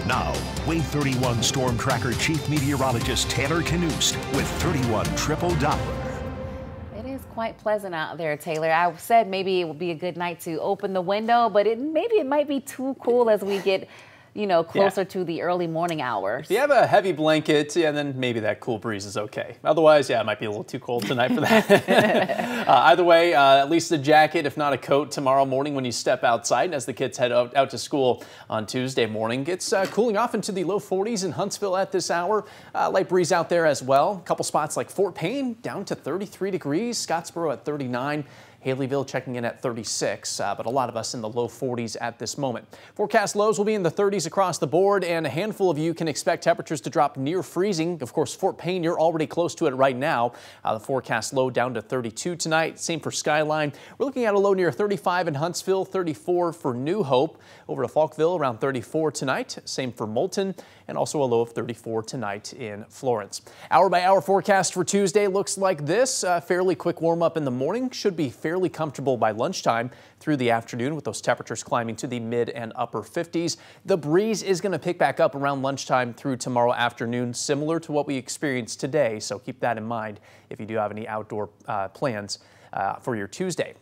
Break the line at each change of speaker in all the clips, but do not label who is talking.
Now, Wave 31 Storm Tracker Chief Meteorologist Taylor Knust with 31 Triple Doppler.
It is quite pleasant out there, Taylor. I said maybe it would be a good night to open the window, but maybe it might be too cool as we get closer to the early morning hours.
If you have a heavy blanket, then maybe that cool breeze is okay. Otherwise, it might be a little too cold tonight for that. Either way, at least a jacket, if not a coat, tomorrow morning when you step outside. As the kids head out to school on Tuesday morning, it's cooling off into the low 40s in Huntsville at this hour. Light breeze out there as well. A couple spots like Fort Payne down to 33 degrees, Scottsboro at 39. Haleyville checking in at 36, but a lot of us in the low 40s at this moment. Forecast lows will be in the 30s across the board, and a handful of you can expect temperatures to drop near freezing. Of course, Fort Payne, you're already close to it right now. The forecast low down to 32 tonight. Same for Skyline. We're looking at a low near 35 in Huntsville, 34 for New Hope. Over to Falkville, around 34 tonight. Same for Moulton, and also a low of 34 tonight in Florence. Hour by hour forecast for Tuesday looks like this. Fairly quick warm up in the morning. Should be fairly comfortable by lunchtime through the afternoon, with those temperatures climbing to the mid and upper 50s. The breeze is going to pick back up around lunchtime through tomorrow afternoon, similar to what we experienced today. So keep that in mind if you do have any outdoor plans for your Tuesday.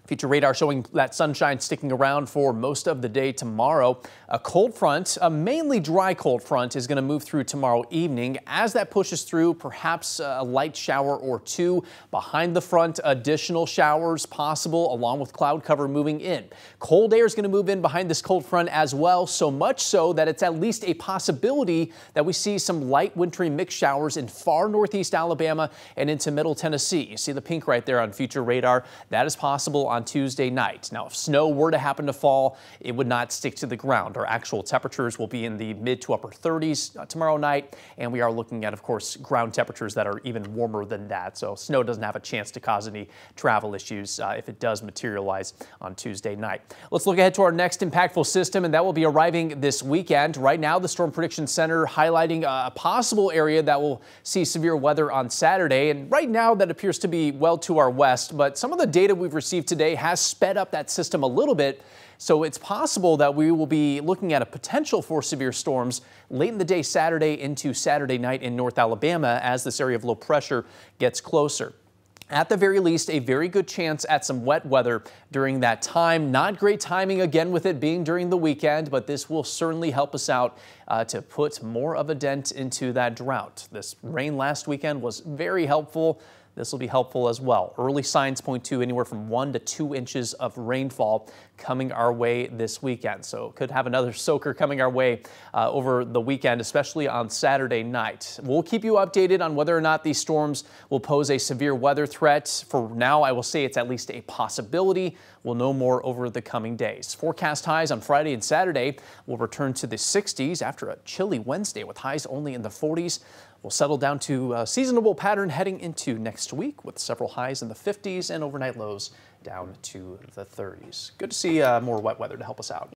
Future radar showing that sunshine sticking around for most of the day tomorrow. A cold front, a mainly dry cold front, is going to move through tomorrow evening. As that pushes through, perhaps a light shower or two behind the front. Additional showers possible along with cloud cover moving in. Cold air is going to move in behind this cold front as well, so much so that it's at least a possibility that we see some light wintry mixed showers in far northeast Alabama and into middle Tennessee. You see the pink right there on future radar. That is possible on Tuesday night. Now, if snow were to happen to fall, it would not stick to the ground. Our actual temperatures will be in the mid to upper 30s tomorrow night, and we are looking at, of course, ground temperatures that are even warmer than that. So snow doesn't have a chance to cause any travel issues if it does materialize on Tuesday night. Let's look ahead to our next impactful system, and that will be arriving this weekend. Right now, the Storm Prediction Center highlighting a possible area that will see severe weather on Saturday, and right now that appears to be well to our west, but some of the data we've received today has sped up that system a little bit. So it's possible that we will be looking at a potential for severe storms late in the day Saturday into Saturday night in North Alabama as this area of low pressure gets closer. At the very least, a very good chance at some wet weather during that time. Not great timing again with it being during the weekend, but this will certainly help us out to put more of a dent into that drought. This rain last weekend was very helpful. This will be helpful as well. Early signs point to anywhere from 1 to 2 inches of rainfall coming our way this weekend. So could have another soaker coming our way over the weekend, especially on Saturday night. We'll keep you updated on whether or not these storms will pose a severe weather threat. For now, I will say it's at least a possibility. We'll know more over the coming days. Forecast highs on Friday and Saturday will return to the 60s after a chilly Wednesday with highs only in the 40s. We'll settle down to a seasonable pattern heading into next week with several highs in the 50s and overnight lows down to the 30s. Good to see more wet weather to help us out.